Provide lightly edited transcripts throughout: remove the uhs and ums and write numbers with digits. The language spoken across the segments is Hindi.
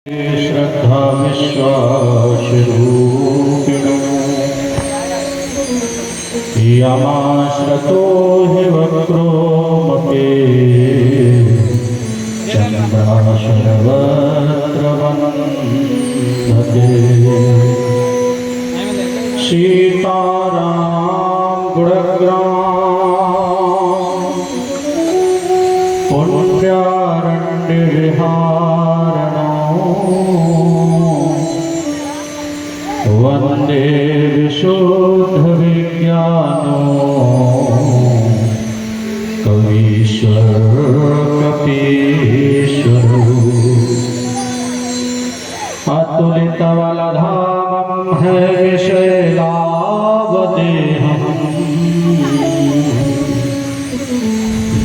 श्रद्धा विश्वासरूपिणो यमाश्रतो हि वक्रो मते चन्द्राशरवत्र वन्दते सीताराम गुणग्राम पुण्यारण्य वंदे विशुद्ध विज्ञानो कवीश्वर कपीश्वर अतुलित बलधामं है विशैलावदेहम्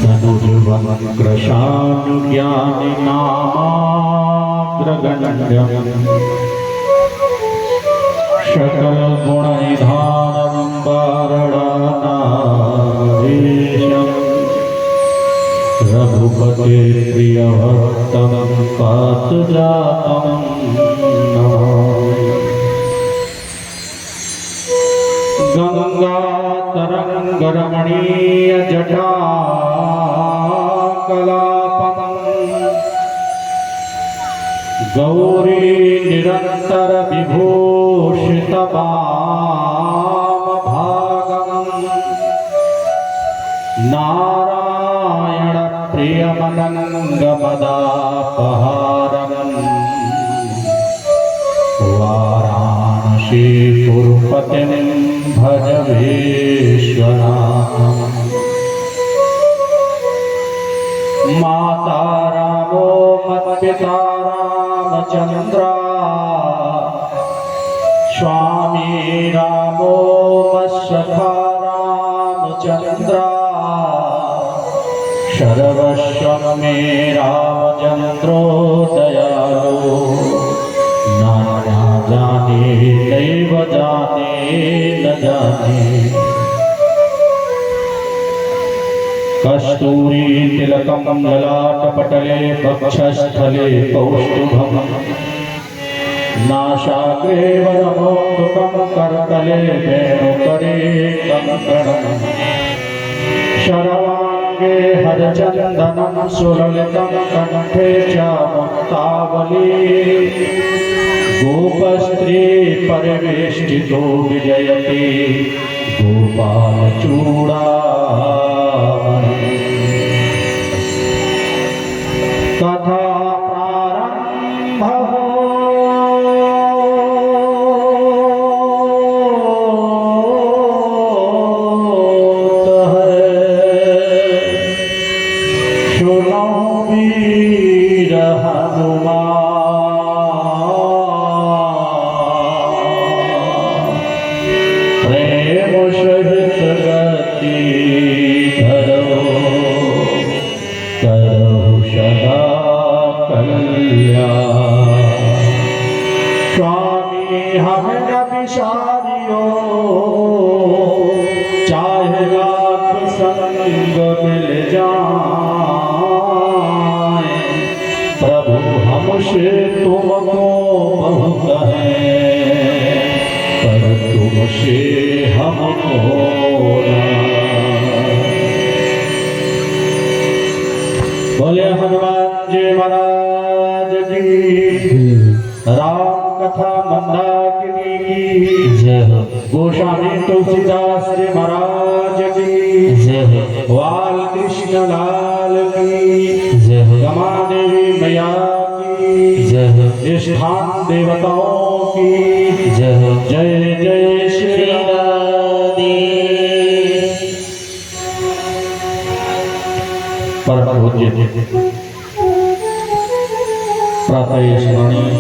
धनुर्वक्रशानुज्ञानि नामाग्रगण्यम् सकल गुण निधानम वारणाधीशम रघुपते प्रिय भक्तम पातुजातम गंगा तरंग रमणीय जटा कलापम गौरी निरंतर विभूषित भागम नारायण प्रियमनंग मदापहारम वाराणसी पुरपतिं भज विश्वनाथम् माता रामो मत्पिता रामचंद्रा स्वामी रामो मत्सखा रामचंद्रा सर्वस्व मे रामचंद्रो दयालो नाना जाने दैव जाने न जाने कस्तूरी तिलकं ललाटपटले वक्षस्थले कौस्तुभम् नासाग्रे वरमोक्तुकं करतले वेणुकरे कंकणम् शरवाङ्गे हरचन्दनं सुललितं कण्ठे च मुक्तावली गोपस्त्री परिवेष्टितो विजयते गोपालचूड़ा कथा प्रारंभ होता है सुनो वीर हनुमान प्रेम सहित गति धरो करहु सदा स्वामी हम विसारियो चाहे लाख संग मिल जाए प्रभु हमसे तुमको बहुत है पर तुमसे हमको बोले हनुमान जी महाराज की राम कथा मंदाकिनी की जय हो गोस्वामी तुलसीदास जी महाराज की जय हो बाल कृष्ण लाल की जय हो गमा देवी मैया की जय हो स्थान देवताओं की जय हो जय जय श्री राधे परम पूज्य प्रातः स्मरणीय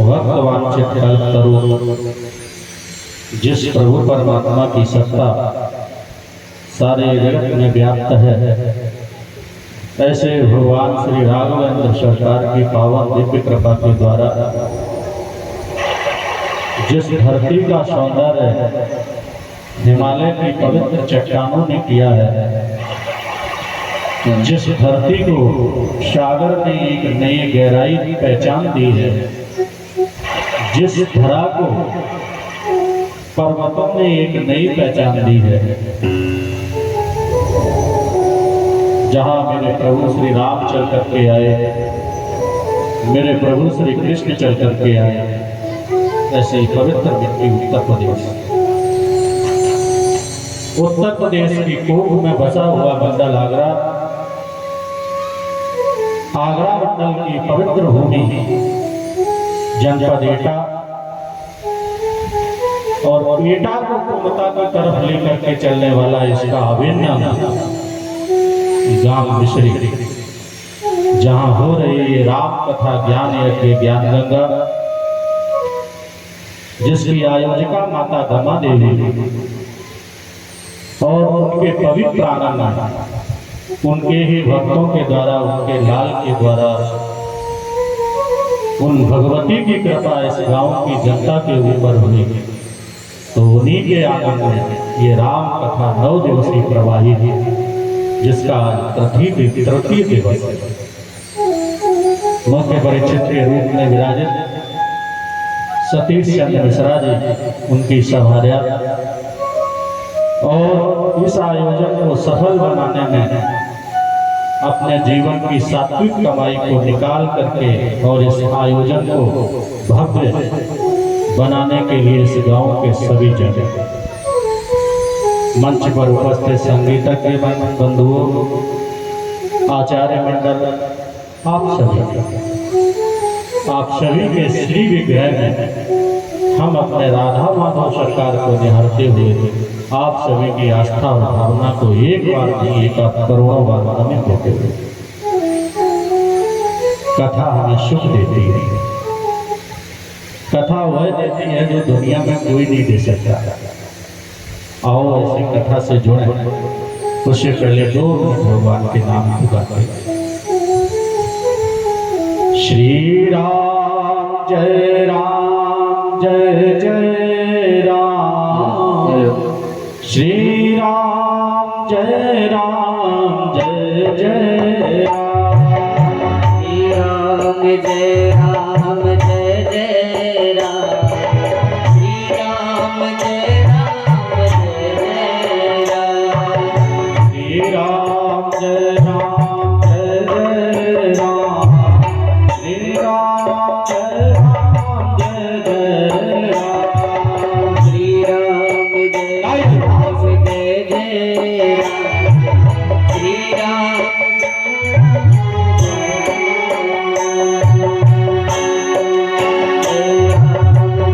भक्तवांछित कल्पतरु जिस प्रभु परमात्मा की सत्ता सारे जगत में व्याप्त है ऐसे भगवान श्री राघवेंद्र सरकार की पावन दिव्य कृपा के द्वारा जिस धरती का सौंदर्य हिमालय की पवित्र चट्टानों ने किया है जिस धरती को सागर ने एक नई गहराई पहचान दी है, जिस धरा को पर्वतों ने एक नई पहचान दी है, जहां मेरे प्रभु श्री राम चल करके आए, मेरे प्रभु श्री कृष्ण चल करके आए, ऐसे ही पवित्र मिट्टी उत्तर प्रदेश। उत्तर प्रदेश की कोख में बसा हुआ मंडल आगरा, आगरा मंडल की पवित्र भूमि, जनपद एटा, और एटा को पूर्णता की तरफ लेकर के चलने वाला इसका अभिन्न गांव मिश्री, जहां हो रही ये राम कथा ज्ञान यज्ञ ज्ञान गंगा, जिसकी आयोजिका माता गमा देवी और उनके पवित्र आनंद, उनके ही भक्तों के द्वारा, उनके लाल के द्वारा, उन भगवती की कृपा इस गांव की जनता के ऊपर हुई, तो उन्हीं के आनंद में ये राम कथा 9 दिवसीय प्रवाहित है, जिसका तृतीय दिवस मुख्य परिचित के रूप में विराजित सतीश चंद्र मिश्रा जी उनकी सभार्या, और इस आयोजन को सफल बनाने में अपने जीवन की सात्विक कमाई को निकाल करके और इस आयोजन को भव्य बनाने के लिए इस गांव के सभी जन, मंच पर उपस्थित संगीतज्ञ बंधुओं, आचार्य मंडल, आप सभी के श्री विग्रह में हम अपने राधा माधव सरकार को निहारते हुए आप सभी की आस्था और भावना को एक बार नहीं, एक करोड़ों बार नमित देते हुए, कथा हमें सुख देती है। कथा वह देती है जो दुनिया में कोई नहीं दे सकता। आओ ऐसी कथा से जुड़े। उससे पहले 2 मिनट भगवान के नाम पुकारते हैं। श्री राम जय राम जय जय राम, श्री राम जय राम जय जय राम, श्री राम जय राम जय जय राम, श्री राम जय राम जय जय राम, श्री राम जय राम जय जय राम, श्री राम जय राम जय जय राम, श्री राम जय राम जय जय राम, श्री राम जय राम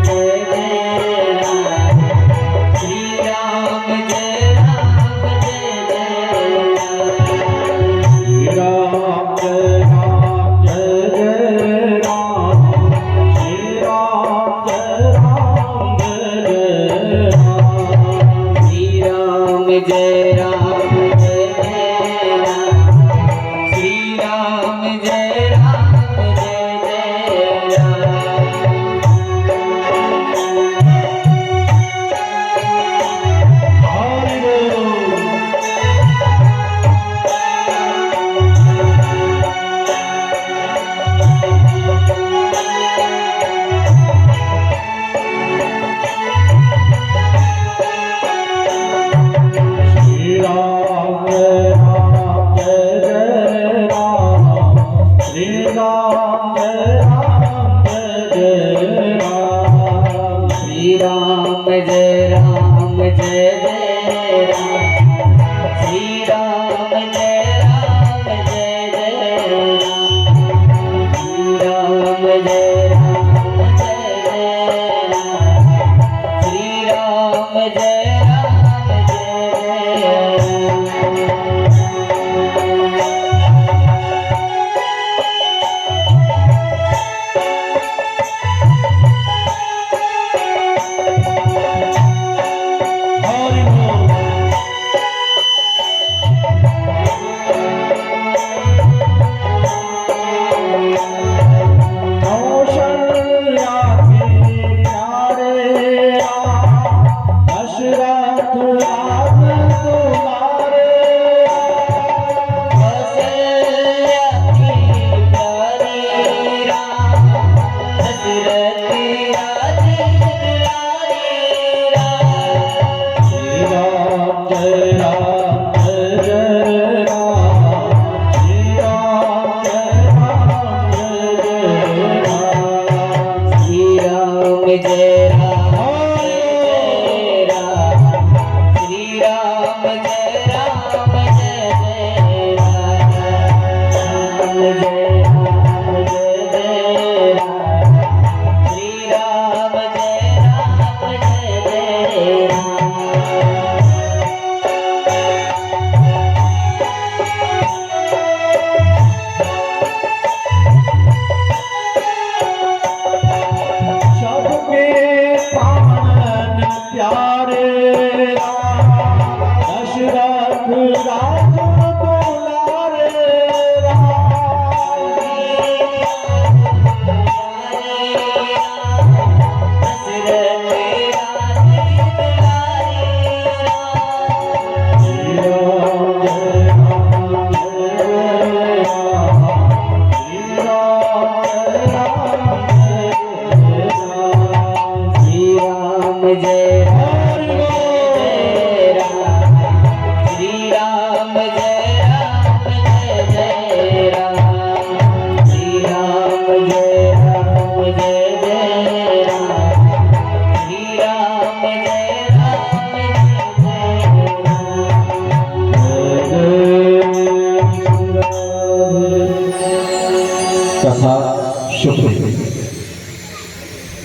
सुख देती है।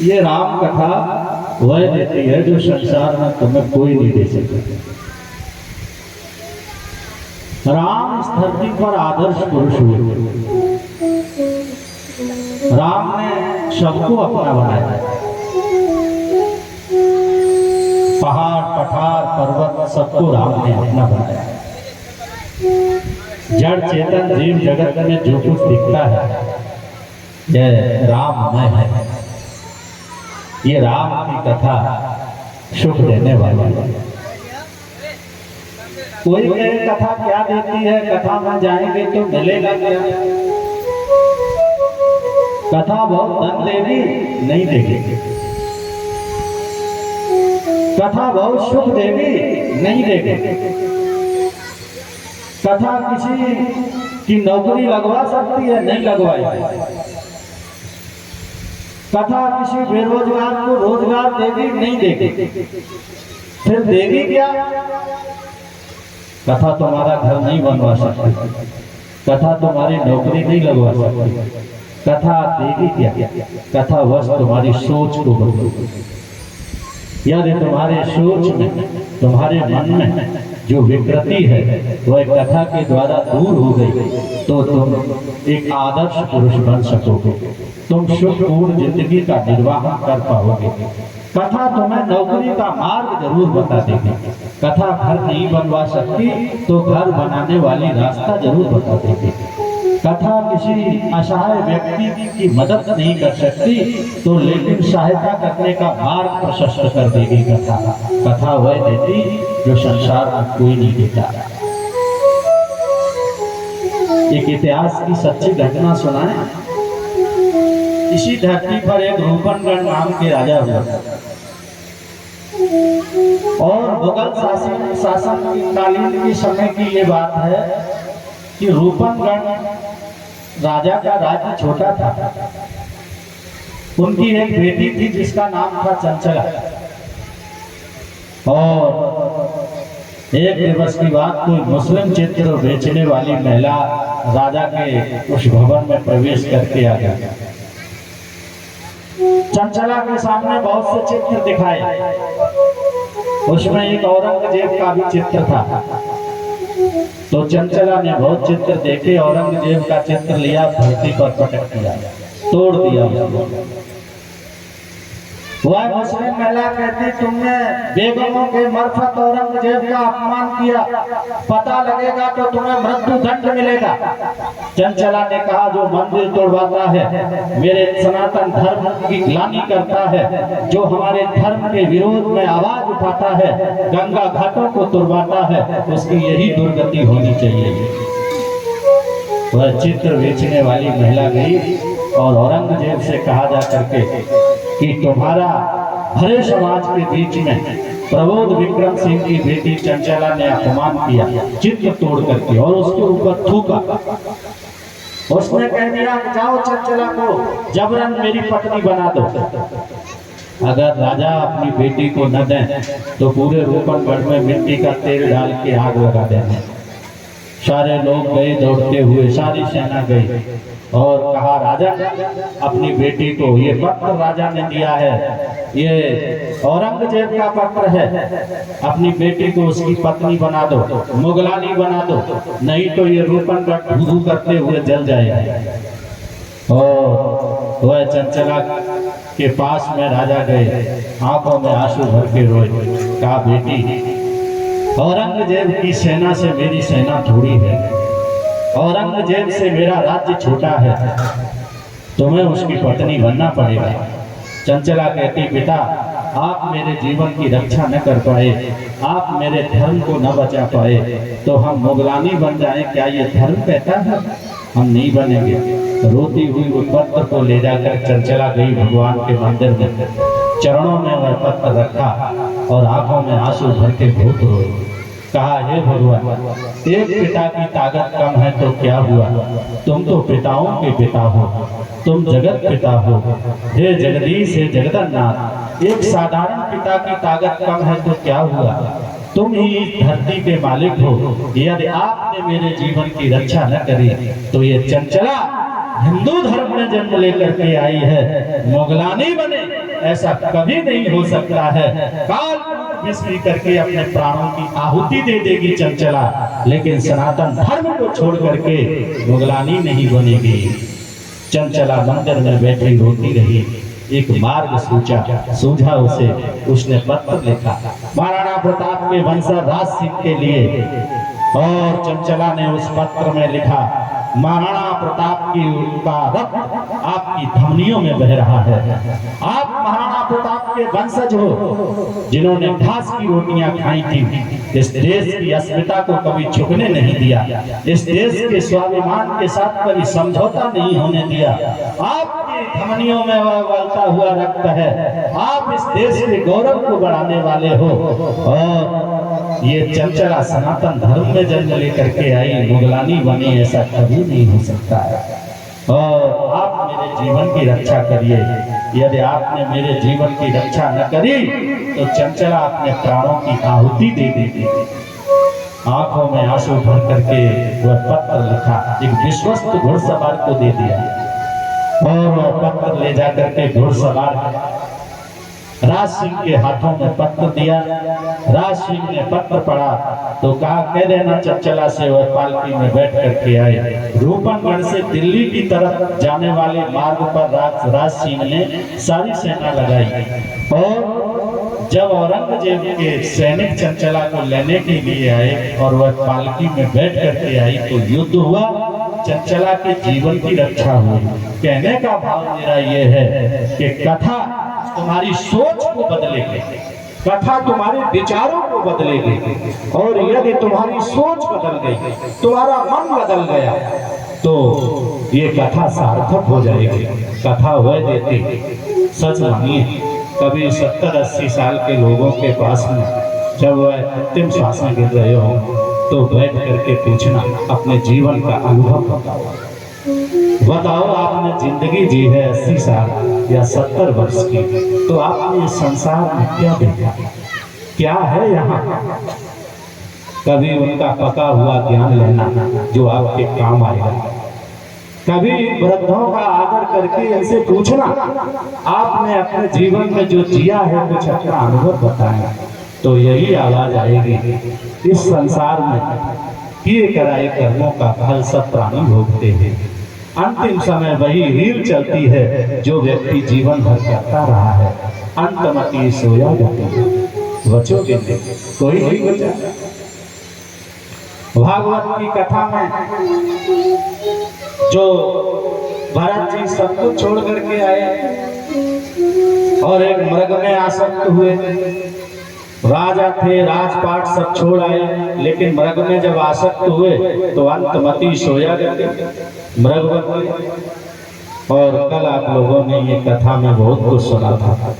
ये राम कथा वह देती है जो संसार में तुम्हें कोई नहीं दे सकता। राम इस धरती पर आदर्श पुरुष हुए। राम ने सबको अपना बनाया। पहाड़ पठार पर्वत सबको राम ने अपना बनाया। जड़ चेतन जीव जगत में जो कुछ दिखता है यह राममय है। ये राम की कथा सुख देने वाली है। कोई कहे कथा क्या देती है, कथा में जाएंगे तो मिलेगा क्या? कथा बहुत धन देगी नहीं देगी, कथा बहुत सुख देगी नहीं देगी, कथा किसी की नौकरी लगवा सकती है नहीं लगवाएगी, कथा किसी बेरोजगार को रोजगार देगी नहीं देगी, फिर देगी क्या? कथा तुम्हारा घर नहीं बनवा सकती, कथा तुम्हारी नौकरी नहीं लगवा सकती, कथा देगी क्या? कथा बस तुम्हारी सोच को बदलेगी। यदि तुम्हारे सोच में तुम्हारे मन में जो विकृति है वह कथा के द्वारा दूर हो गई तो तुम एक आदर्श पुरुष बन सकोगे, तुम सुखपूर्ण जिंदगी का निर्वाह कर पाओगे। कथा तुम्हें नौकरी का मार्ग जरूर बता देगी। कथा घर नहीं बनवा सकती तो घर बनाने वाली रास्ता जरूर बता देगी। कथा किसी असहाय व्यक्ति की मदद नहीं कर सकती तो लेकिन सहायता करने का मार्ग प्रशस्त कर देगी कथा। कथा वह देती जो संसार में कोई नहीं देता। एक इतिहास की सच्ची घटना सुनाए। इसी धरती पर एक रूपनगढ़ नाम के राजा हुआ और मुगल शासन की कालीन के समय की ये बात है कि रूपनगढ़ राजा का राज्य छोटा था। उनकी एक बेटी थी जिसका नाम था चंचला। और एक दिवस की बात कोई मुस्लिम चित्र बेचने वाली महिला राजा के उस भवन में प्रवेश करके आ गई। चंचला के सामने बहुत से चित्र दिखाए, उसमें एक औरंगजेब का भी चित्र था। तो चंचला ने बहुत चित्र देखे, औरंगजेब का चित्र लिया, धरती पर पटक दिया, तोड़ दिया उसको। वह मुस्लिम महिला कहती तुमने बेगमों के मार्फत औरंगजेब का अपमान किया, पता लगेगा तो तुम्हें मृत्यु दंड मिलेगा। चंचला ने कहा जो मंदिर तोड़वाता है, मेरे सनातन धर्म की ग्लानि करता है, जो हमारे धर्म के विरोध में आवाज उठाता है, गंगा घाटों को तोड़वाता है, उसकी यही दुर्गति होनी चाहिए। वह चित्र बेचने वाली महिला गई और औरंगजेब से कहा जा करके कि तुम्हारा भरे समाज के बीच में प्रबोध विक्रम सिंह की बेटी चंचला ने अपमान किया चित्र तोड़ करके और उसके ऊपर थूका। उसने कह दिया जाओ चंचला को जबरन मेरी पत्नी बना दो। अगर राजा अपनी बेटी को न दें तो पूरे रूपनगढ़ में मिट्टी का तेल डाल के आग लगा देंगे। सारे लोग गए दौड़ते हुए, सारी सेना गई और कहा राजा अपनी बेटी को, ये पत्र राजा ने दिया है, ये औरंगजेब का पत्र है, अपनी बेटी को उसकी पत्नी बना दो, मुगलानी बना दो, नहीं तो ये रूपनगढ़ धू करते हुए जल जाएगा। और वह चंचला के पास में राजा गए, आंखों में आंसू भर के रोए, कहा बेटी औरंगजेब की सेना से मेरी सेना थोड़ी है, औरंगजेब से मेरा राज्य छोटा है, तुम्हें उसकी पत्नी बनना पड़ेगा। चंचला कहती पिता आप मेरे जीवन की रक्षा न कर पाए, आप मेरे धर्म को न बचा पाए तो हम मुगलानी बन जाएं, क्या ये धर्म कहता है? हम नहीं बनेंगे। रोती हुई उस पत्र को ले जाकर चंचला गई भगवान के मंदिर में, चरणों में वह पत्र रखा और आंखों में आंसू भर के बहुत रोए। कहा हे भगवान, एक पिता की ताकत कम है तो क्या हुआ, तुम तो पिताओं के पिता हो, तुम जगत पिता हो, हे जगदीश हे जगन्नाथ, एक साधारण पिता की ताकत कम है तो क्या हुआ, तुम ही इस धरती के मालिक हो, यदि आपने मेरे जीवन की रक्षा न करी तो ये चंचला हिंदू धर्म में जन्म लेकर के आई है, मोगलानी बने ऐसा कभी नहीं हो सकता है। काल विष पी करके अपने प्राणों की आहुति दे देगी चंचला, लेकिन सनातन धर्म को छोड़ करके मोगलानी नहीं बनेगी। चंचला मंदिर में बैठी रोती रही, एक मार्ग सूझा उसे, उसने पत्र लिखा महाराणा प्रताप के वंशज राज सिंह के लिए, और चंचला ने उस पत्र में लिखा, महाराणा प्रताप का रक्त आपकी धमनियों में बह रहा है। आप महाराणा प्रताप के वंशज हो, जिन्होंने घास की रोटियां खाई थी, इस देश की अस्मिता को कभी झुकने नहीं दिया, इस देश के स्वाभिमान के साथ कभी समझौता नहीं होने दिया। आपकी धमनियों में वह उबलता हुआ रक्त है, आप इस देश के गौरव को बढ़ाने वाले हो। और ये चंचला सनातन धर्म में जन्म लेकर के आई, मुगलानी बनी, ऐसा कभी नहीं हो सकता है। और आप मेरे जीवन की रक्षा करिए, यदि आपने मेरे जीवन की रक्षा न करी तो चंचला अपने प्राणों की आहुति दे देगी। आंखों में आंसू भर करके वह पत्र लिखा, एक विश्वस्त घुड़सवार को दे दिया, और वह पत्र ले जाकर के घुड़सवार राज सिंह के हाथों में पत्र दिया। राज सिंह ने पत्र पढ़ा तो कहा, कह देना चंचला से वह पालकी में बैठ करके आए। रूपनगढ़ से दिल्ली की तरफ जाने वाले मार्ग पर राज सिंह ने सारी सेना लगाई, और जब औरंगजेब के सैनिक चंचला को लेने के लिए आए और वह पालकी में बैठ करके आई तो युद्ध हुआ, चंचला के जीवन की रक्षा हुई। कहने का भाव मेरा ये है कि कथा तुम्हारी सोच को बदलेगी, कथा तुम्हारे विचारों को बदलेगी, और यदि तुम्हारी सोच बदल गई, तुम्हारा मन बदल गया, तो ये कथा सार्थक हो जाएगी। कथा हो देती, सच मानिए, कभी 70-80 साल के लोगों के पास में जब वह अंतिम श्वास में गिर रहे हो तो बैठ करके पूछना, अपने जीवन का अनुभव बताओ, आपने जिंदगी जी है 80 साल या 70 वर्ष की, तो आपने इस संसार में क्या देखा, क्या है यहाँ? कभी उनका पका हुआ ज्ञान लेना जो आपके काम आएगा, कभी वृद्धों का आदर करके इनसे पूछना, आपने अपने जीवन में जो जिया है कुछ अपना अनुभव बताया, तो यही आवाज आएगी। इस संसार में किए कराए कर्मों का फल सब प्राणी भोगते हैं। अंतिम समय वही रील चलती है जो व्यक्ति जीवन भर करता रहा है। अंतमति सोया गति, बचोगे कोई नहीं बचा। भागवत की कथा में जो भरत जी सब कुछ छोड़ करके आए और एक मृग में आसक्त हुए, राजा थे, राजपाट सब छोड़ आए, लेकिन मृग में जब आसक्त हुए तो अंतमति सोया गए, मृग बन गए। और कल आप लोगों ने ये कथा में बहुत कुछ सुना था,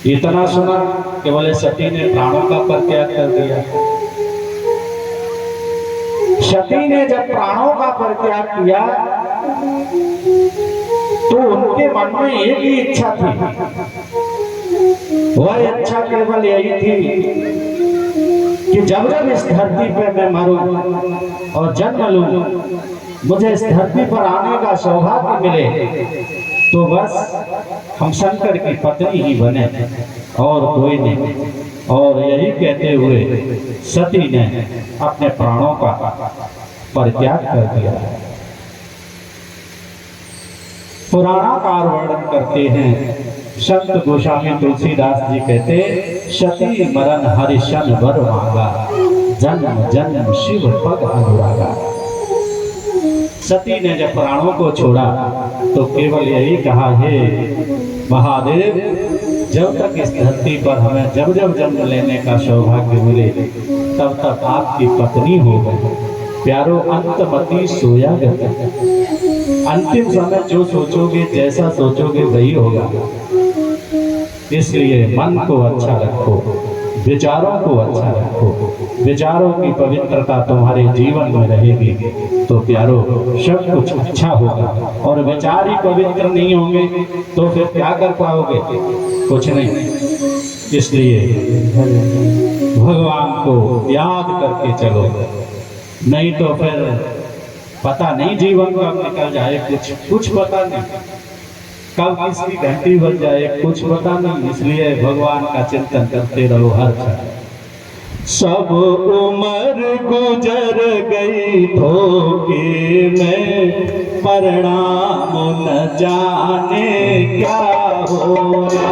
इतना सुना कि बोले सती ने प्राणों का परित्याग कर दिया। सती ने जब प्राणों का परित्याग किया तो उनके मन में एक ही इच्छा थी, वह इच्छा केवल यही थी कि जब जब इस धरती पे मैं मरूं और जन्म लूं, मुझे इस धरती पर आने का सौभाग्य मिले, तो बस हम शंकर की पत्नी ही बने और कोई नहीं। और यही कहते हुए सती ने अपने प्राणों का परित्याग कर दिया। पुराणाकार वर्णन करते हैं, संत गोस्वामी तुलसीदास जी कहते, सती मरण हरिशन वर मांगा, जन्म जन्म शिव पद अनुरागा। सती ने जब प्राणों को छोड़ा तो केवल यही कहा, हे महादेव, जब तक इस धरती पर हमें जब जब जन्म लेने का सौभाग्य मिले तब तक आपकी पत्नी हो गई। प्यारो अंतमति सोया गया, अंतिम समय जो सोचोगे, जैसा सोचोगे वही होगा। इसलिए मन को अच्छा रखो, विचारों को अच्छा रखो, विचारों की पवित्रता तुम्हारे जीवन में रहेगी तो प्यारो सब कुछ अच्छा होगा। और विचार ही पवित्र नहीं होंगे तो फिर क्या कर पाओगे? कुछ नहीं। इसलिए भगवान को याद करके चलो, नहीं तो फिर पता नहीं जीवन कब निकल जाए, कुछ पता नहीं, कब किसकी घंटी बज जाए कुछ पता नहीं। इसलिए भगवान का चिंतन करते रहो हर क्षण। सब उम्र गुजर गई धोखे में, परिणाम न जाने क्या होगा।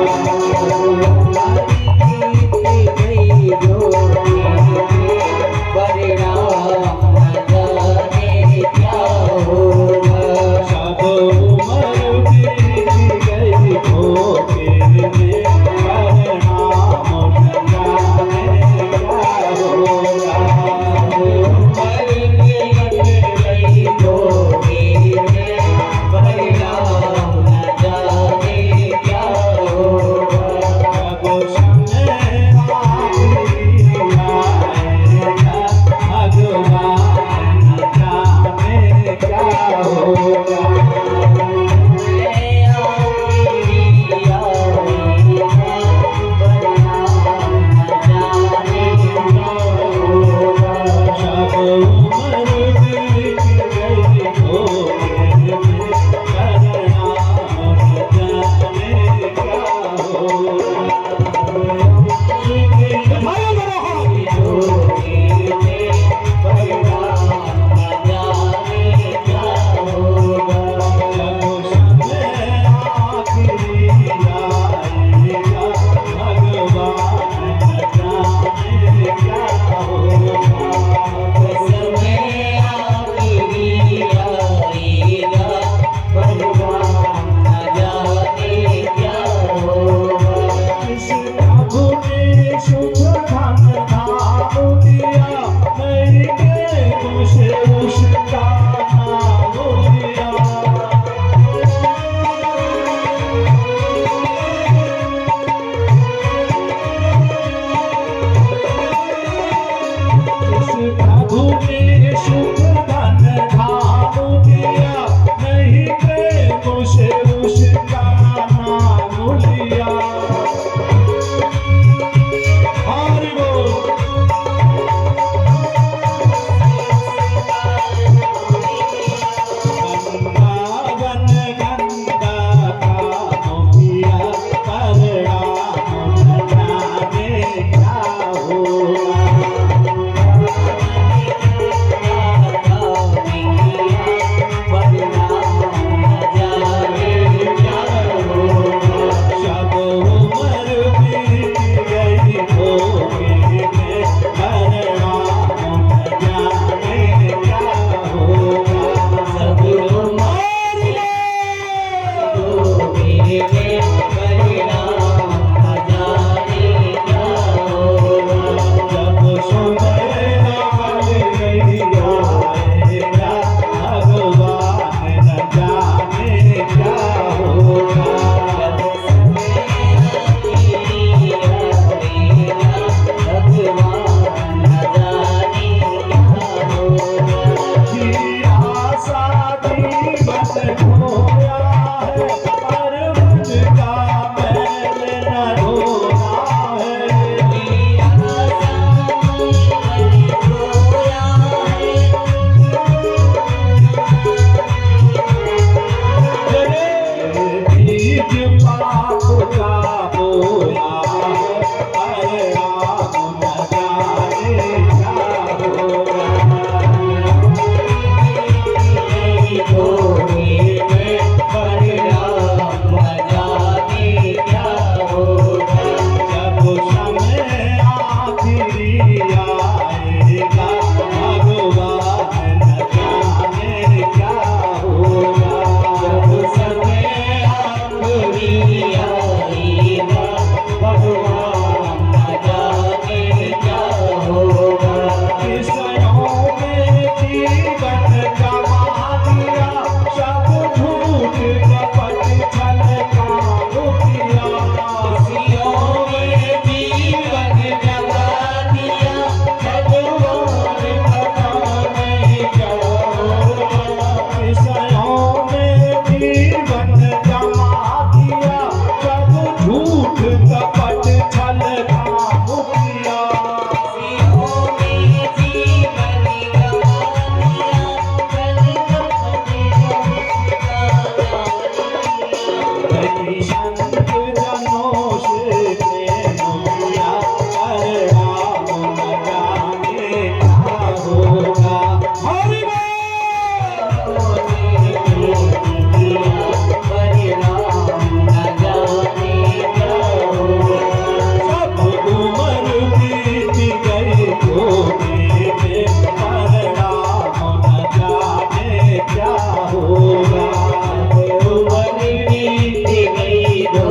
कई संत जनों से प्रेम किया, पर राम न जाने क्या होगा। हरि सब उम्र बीत गई धोखे में, पर राम न जाने क्या होगा। जब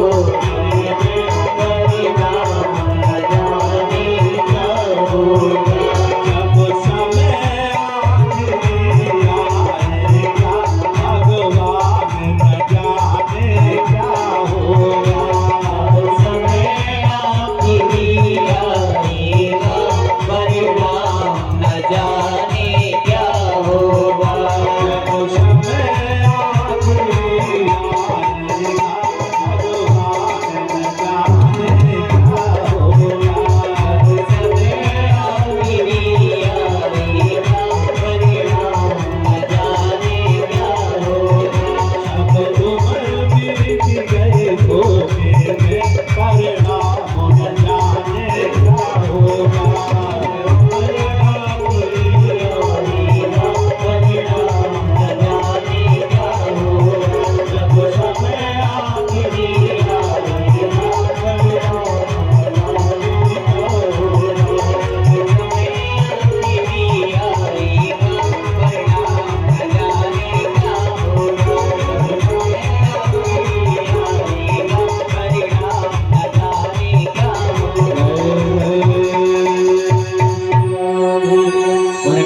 समय आखिरी आएगा, भगवान न जाने क्या होगा। जब समय आखिरी आएगा, भगवान न जाने क्या होगा। अब उम्र बीत गई धोखे में, पर राम न जाने क्या होगा। जब समय आखिरी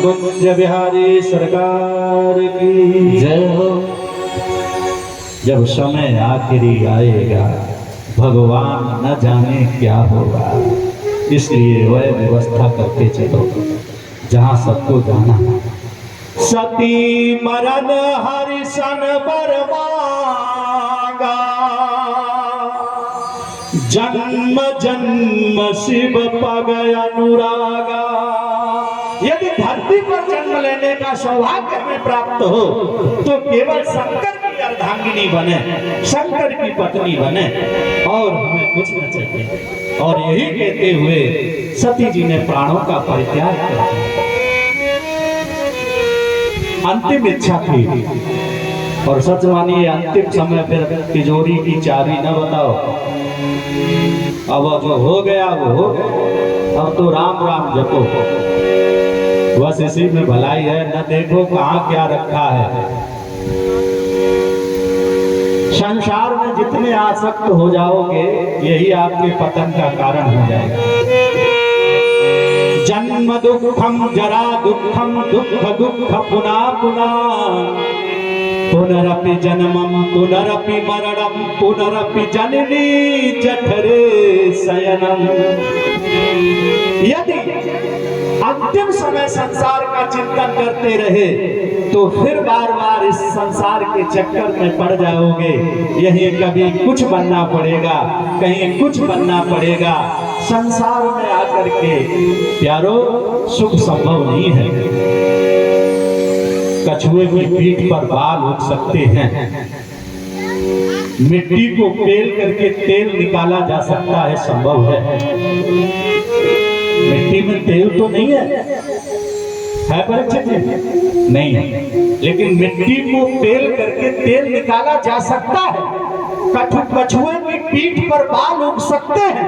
कुंज बिहारी सरकार की जय हो। जब समय आखिरी आएगा, भगवान न जाने क्या होगा। इसलिए वह व्यवस्था करके चलो जहाँ सबको जाना है। सती मरण हरिशन बर मांगा, जन्म जन्म शिव पग अनुरागा। यदि धरती पर जन्म लेने का सौभाग्य हमें प्राप्त हो तो केवल शंकर की अर्धांगिनी बने, शंकर की पत्नी बने, और हमें कुछ न चाहिए। और यही कहते हुए सती जी ने प्राणों का परित्याग कर दिया। अंतिम इच्छा थी, और सच मानिए अंतिम समय फिर तिजोरी की चाबी न बताओ। अब जो हो गया वो हो गया। अब तो राम राम जपो, बस इसी में भलाई है। न देखो कहाँ क्या रखा है। संसार में जितने आसक्त हो जाओगे, यही आपके पतन का कारण हो जाएगा। जन्म दुखम जरा दुखम दुख दुख पुनः पुनः, पुनरपि जन्मम पुनरपि मरणम पुनरपि जननी जठरे शयनम। यदि अंतिम समय संसार का चिंतन करते रहे तो फिर बार बार इस संसार के चक्कर में पड़ जाओगे। यही कभी कुछ बनना पड़ेगा, कहीं कुछ बनना पड़ेगा। संसार में आकर के प्यारो सुख संभव नहीं है। कछुए की पीठ पर बाल उग सकते हैं, मिट्टी को पेल करके तेल निकाला जा सकता है, संभव है। मिट्टी में तेल तो नहीं है परीक्षित जी? नहीं है, लेकिन मिट्टी को पेल करके तेल निकाला जा सकता है। कछुए की पीठ पर बाल उग सकते हैं,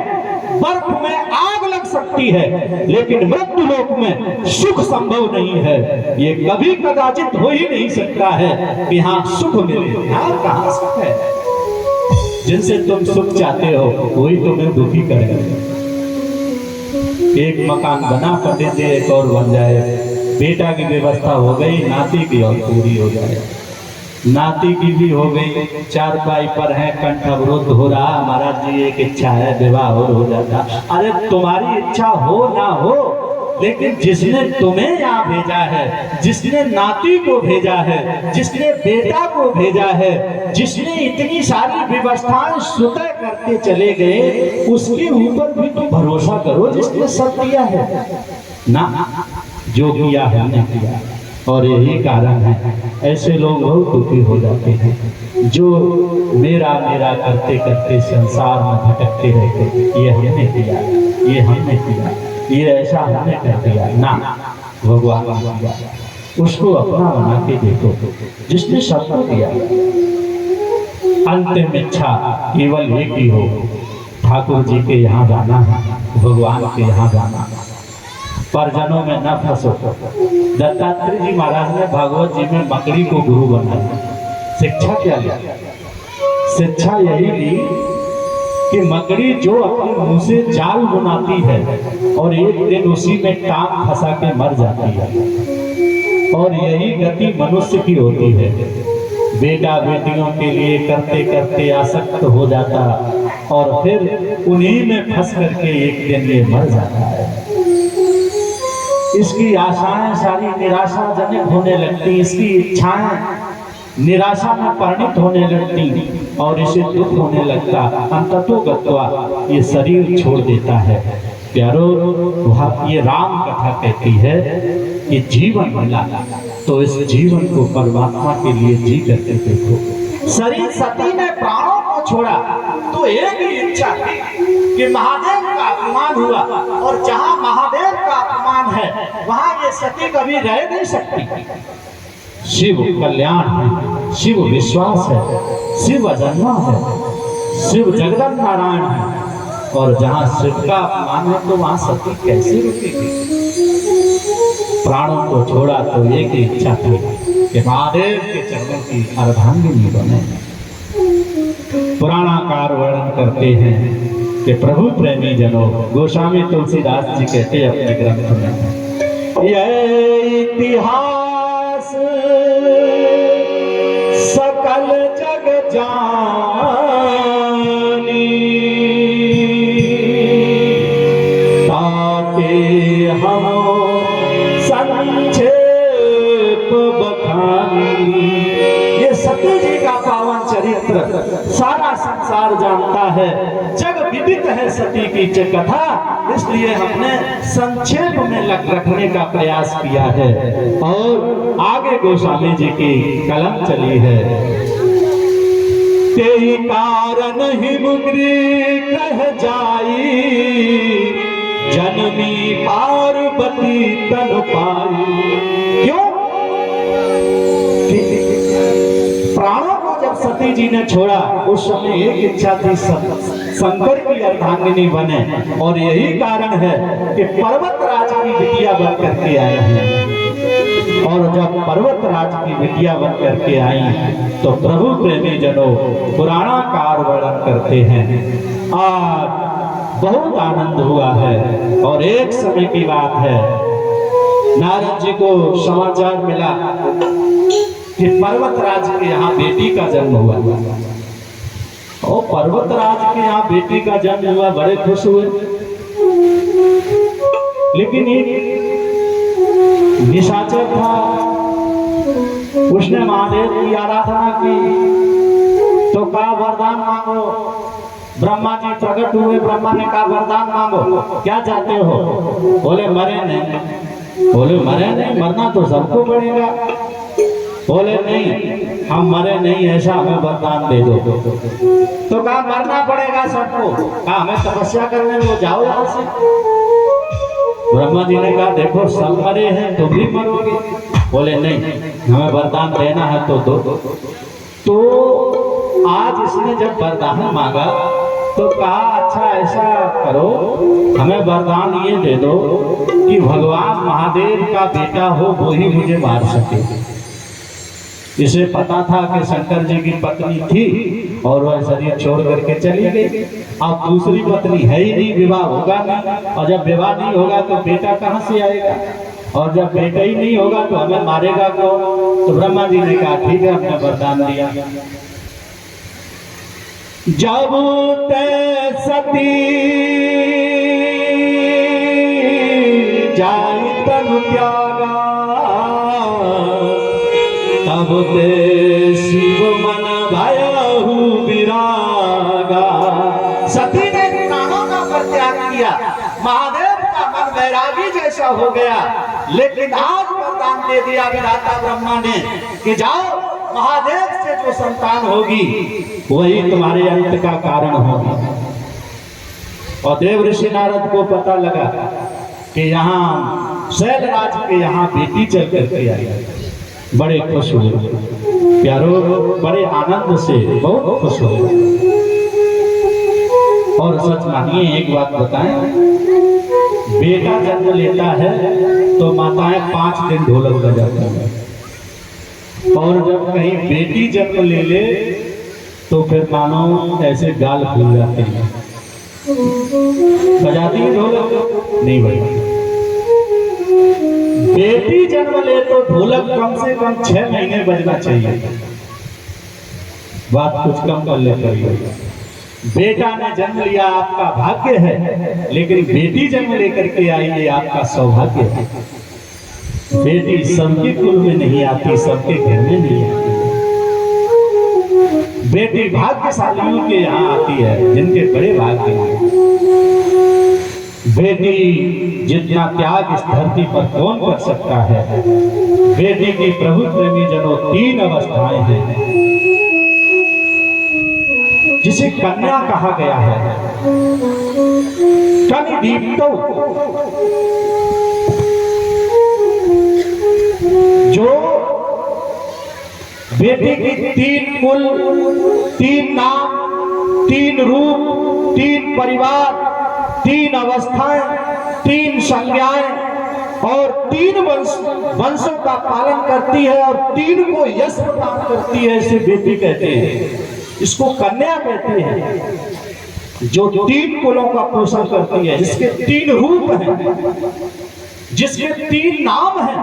बर्फ में आग लग सकती है, लेकिन मृत्यु लोक में सुख संभव नहीं है। ये कभी कदाचित हो ही नहीं सकता है कि हाँ सुख मिले। हाँ कहाँ सुख है? जिनसे तुम सुख चाहते हो वही तुम्हें दुखी करेगा। एक मकान बना पंडित जी, एक और बन जाए। बेटा की व्यवस्था हो गई, नाती की और पूरी हो जाए। नाती की भी हो गई, चारपाई पर है, कंठ अवरुद्ध हो रहा, महाराज जी एक इच्छा है विवाह और हो जाता। अरे तुम्हारी इच्छा हो ना हो, लेकिन जिसने तुम्हें यहाँ भेजा है, जिसने नाती को भेजा है, जिसने बेटा को भेजा है, जिसने इतनी सारी व्यवस्थाएं स्वतः करके चले गए, उसके ऊपर भी तो भरोसा करो जिसने सब दिया है ना। जो किया हमने किया, और यही कारण है ऐसे लोग बहुत दुखी हो जाते हैं जो मेरा मेरा करते करते संसार में भटकते रहते। ये हमने किया, ये हमने किया, ये ऐसा हमने कर दिया ना, भगवान ने दिया। उसको अपना बना के देखो जिसने सबको दिया। अंतिम इच्छा केवल एक ही हो, ठाकुर जी के यहाँ जाना है, भगवान के यहाँ जाना, परिजनों में न फंसो। दत्तात्रेय जी महाराज ने भागवत जी में मकड़ी को गुरु बनाया। शिक्षा क्या ली? शिक्षा यही ली कि मकड़ी जो अपने मुंह से जाल बुनाती है और एक दिन उसी में टांग फंसा के मर जाती है, और यही गति मनुष्य की होती है। बेटा बेटियों के लिए करते करते आसक्त हो जाता और फिर उन्हीं में फंस करके एक दिन ये मर जाता है। इसकी आशाएं सारी निराशाजनक होने लगती, इसकी इच्छाएं निराशा में परिणित होने लगती और इसे दुख होने लगता। अंततोगत्वा ये शरीर छोड़ देता है। प्यारो, ये राम कथा कहती है कि जीवन मिला तो इस जीवन को परमात्मा के लिए जी करके देखो। शरीर सती ने प्राणों को छोड़ा तो एक ही इच्छा थी कि महादेव का अपमान हुआ, और जहां महादेव का अपमान है वहां ये सती कभी रह नहीं सकती। शिव कल्याण है, शिव विश्वास है, शिव अजन्मा है, शिव जगदम्ब नारायण है, और जहां शिव का अपमान है तो वहां सती कैसे रुकेगी। प्राणों को छोड़ा तो एक ही इच्छा थी कि महादेव के चरणों की अर्धांगिनी बने। पुराणाकार वर्णन करते हैं कि प्रभु प्रेमी जनों, गोस्वामी तुलसीदास जी कहते अपने ग्रंथ में, यह इतिहास सकल जग जानी, ताके हम संक्षेप बखानी। ये सती जी का पावन चरित्र सारा संसार जानता है, जग विदित है सती की कथा, इसलिए हमने संक्षेप में रखने का प्रयास किया है। और आगे गोस्वामी जी की कलम चली है, तेरी कारण ही मुगरी कह जाई, जननी पार्वती तन पाई। क्यों? प्राणों को जब सती जी ने छोड़ा उस समय एक इच्छा थी शंकर की अर्धांगिनी बने, और यही कारण है कि पर्वतराज की बिटिया बन करके आए हैं। और जब पर्वतराज की बिटिया बन करके आई तो प्रभु प्रेमी जनों पुराणाकार वर्णन करते हैं, आज बहुत आनंद हुआ है। और एक समय की बात है, नारद जी को समाचार मिला कि पर्वतराज के यहाँ बेटी का जन्म हुआ, और पर्वतराज के यहाँ बेटी का जन्म हुआ, बड़े खुश हुए। लेकिन एक निशाचर था, उसने महादेव की आराधना की तो कहा वरदान मांगो। ब्रह्मा जी प्रकट हुए, ब्रह्मा ने कहा वरदान मांगो, क्या चाहते हो? बोले मरे नहीं। बोले मरे नहीं, मरना तो सबको पड़ेगा। बोले नहीं, हम मरे नहीं, ऐसा हमें वरदान दे दो। तो कहा मरना पड़ेगा सबको। कहा हमें तपस्या करने दो, जाओ यहाँ से। ब्रह्मा जी ने कहा देखो सब मरे हैं तो भी मरोगे। बोले नहीं, हमें वरदान देना है तो दो। तो आज इसने जब वरदान मांगा तो कहा अच्छा ऐसा करो, हमें वरदान ये दे दो कि भगवान महादेव का बेटा हो वो ही मुझे मार सके। इसे पता था कि शंकर जी की पत्नी थी और वह शरीर छोड़ करके चली गई। अब दूसरी पत्नी है ही नहीं, विवाह होगा नहीं, और जब विवाह नहीं होगा तो बेटा कहाँ से आएगा, और जब बेटा ही नहीं होगा तो हमें मारेगा कौन? तो ब्रह्मा जी ने कहा ठीक है, हमने वरदान दिया। जब ते सती जाई तनु त्यागा, तब ते शिव मन भयहु विरागा। सती ने प्राणों का परित्याग किया, महादेव का मन वैरागी जैसा हो गया। लेकिन आज वरदान दे दिया विधाता ब्रह्मा ने कि जाओ महादेव से जो संतान होगी वही तुम्हारे अंत का कारण होगी। और देव ऋषि नारद को पता लगा कि यहाँ शैलराज के यहाँ बेटी चल करके आई। बड़े खुश हुए प्यारो, बड़े आनंद से बहुत खुश हुए। और सच मानिए एक बात बताएं, बेटा जन्म लेता है तो माताएं 5 दिन ढोलक बजाती हैं, और जब कहीं बेटी जन्म ले ले तो फिर मानो ऐसे गाल फूल जाते हैं। बजाती है ढोलक? नहीं बजाती। बेटी जन्म ले तो ढोलक कम से कम 6 महीने बजना चाहिए। बात कुछ कम कर ले करिए। बेटा ने जन्म लिया आपका भाग्य है, लेकिन बेटी जन्म लेकर के आई ये आपका सौभाग्य है। बेटी सबके कुल में नहीं आती, सबके घर में नहीं आती। बेटी भाग्यशालियों के यहाँ आती है, जिनके बड़े भाग्य हैं। बेटी जितना त्याग इस धरती पर कौन कर सकता है। बेटी की प्रभु प्रेमी जनों 3 अवस्थाएं हैं जिसे कन्या कहा गया है। कनिदीप्तो, जो बेटी की 3 कुल, 3 नाम, 3 रूप, 3 परिवार, 3 अवस्थाएं, 3 संज्ञाएं और 3 वंशों का पालन करती है और 3 को यश प्रदान करती है, इसे बेटी कहते हैं। इसको कन्या कहते हैं, जो 3 कुलों का पोषण करती है, जिसके 3 रूप हैं, जिसके 3 नाम हैं।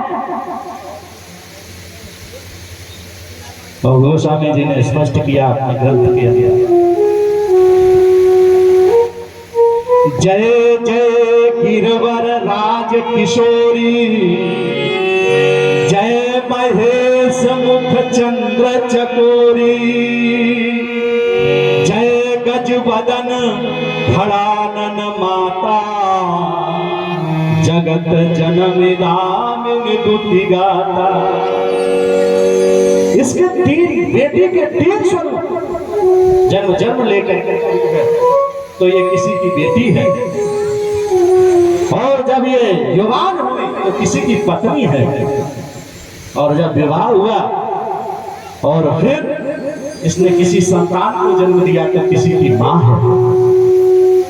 और गोस्वामी जी ने स्पष्ट किया अपने ग्रंथ के अंदर, जय जय गिरवर राज किशोरी, जय महेश मुख चंद्र चकोरी, जय गजवदन भड़ानन माता, जगत जनमिदामिनी दुति गाता। इसके 3 बेटी के 3 स्वरूप जन्म लेकर तो ये किसी की बेटी है, और जब ये युवान हुई तो किसी की पत्नी है, और जब विवाह हुआ और फिर इसने किसी संतान को जन्म दिया तो किसी की माँ है।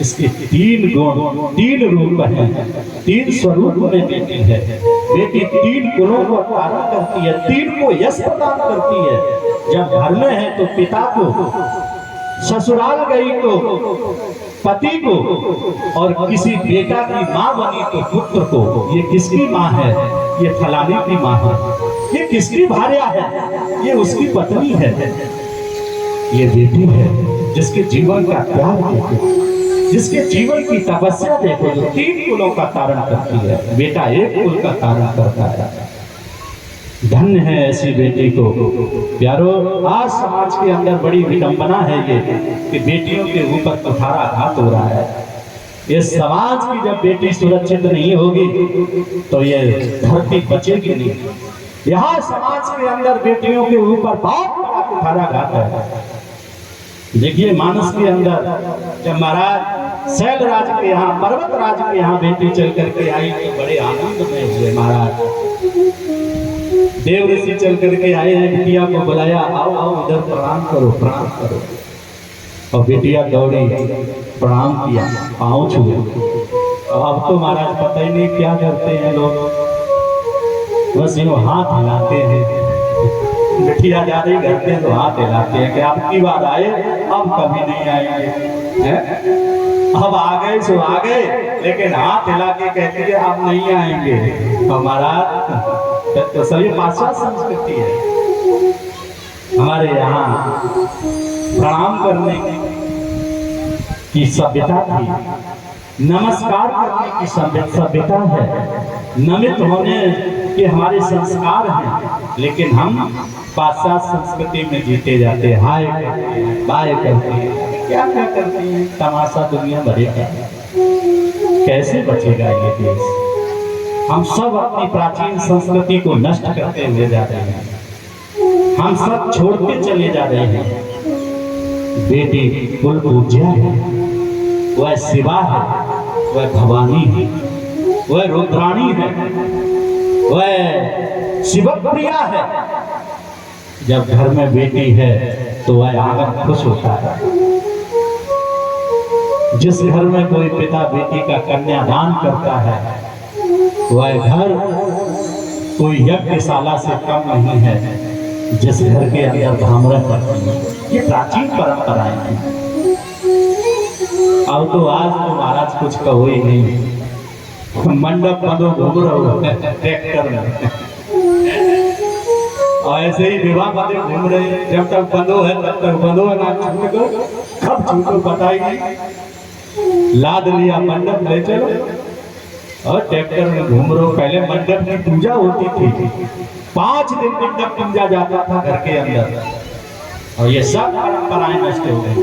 इसके 3 गुण, 3 रूप हैं, 3 स्वरूप में बेटी है। बेटी 3 गुणों को धारण करती है, 3 को यश प्रदान करती है। जब घर में है तो पिता को, ससुराल गई तो पति को, और किसी बेटा की माँ बनी तो पुत्र को। ये किसकी माँ है? ये फलाने की माँ है। ये किसकी भार्या है? ये उसकी पत्नी है। ये बेटी है जिसके जीवन का त्याग देखो, जिसके जीवन की तपस्या देखो, जो 3 कुलों का तारण करती है। बेटा 1 कुल का तारण करता है। धन्य है ऐसी बेटी को। प्यारो, आज समाज के अंदर बड़ी विडंबना है ये कि बेटियों के ऊपर कुठाराघात हो रहा है। ये समाज की जब बेटी सुरक्षित नहीं होगी तो ये धरती बचेगी नहीं। यहाँ समाज के अंदर बेटियों के ऊपर बहुत बड़ा कुठाराघात है। देखिए, मानस के अंदर जब महाराज शैलराज के यहाँ, पर्वतराज के यहाँ बेटी चल करके आई तो बड़े आनंद में हुए। महाराज देव ऋषि चल करके आए हैं, बिटिया को बुलाया, आओ आओ इधर प्रणाम करो, प्रणाम करो। और बिटिया दौड़ी, प्रणाम किया, पाँव छुए। अब तो महाराज पता ही नहीं क्या करते हैं लोग, बस यूं हाथ हिलाते हैं। बिटिया जा रही घर पे तो हाथ हिलाते हैं कि आपकी बात आए, अब कभी नहीं आएंगे। अब आ गए सो आ गए, लेकिन हाथ हिला के कहती है अब नहीं आएंगे। हमारा तो सभी पाश्चात्य संस्कृति है। हमारे यहाँ प्रणाम करने की सभ्यता थी, नमस्कार करने की सभ्यता है, नमित होने के हमारे संस्कार हैं। लेकिन हम पाश्चात्य संस्कृति में जीते जाते हैं, हाय करते हैं, बाय करते हैं, क्या क्या करते हैं, तमाशा दुनिया भरे का। कैसे बचेगा ये देश? हम सब अपनी प्राचीन संस्कृति को नष्ट करते हुए जा रहे हैं, हम सब छोड़ते चले जा रहे हैं। बेटी कुल पूज्या है, वह शिवा है, वह भवानी है, वह रुद्राणी है, वह शिवप्रिया है। जब घर में बेटी है तो वह आंगन खुश होता है। जिस घर में कोई पिता बेटी का कन्यादान करता है वह घर कोई यज्ञशाला से कम नहीं है जिस घर के अंदर धामरा करती है। ये प्राचीन परंपराएं हैं। अब तो आज तो महाराज कुछ कहो ही नहीं, मंडप बंदो घूम रहे हो ट्रैक्टर में, और ऐसे ही विवाह बंदे घूम रहे हैं। जब तक बंदो है तब तक बंदो है, ना छूटो कब छूटो पता ही नहीं। लाद लिया मंडप ले चलो और ट्रैक्टर में घूम रहे हो। पहले मंडप की पूजा होती थी, 5 दिन मंडप पूजा जाता था घर के अंदर, और ये सब परंपराएं नष्ट हो गई।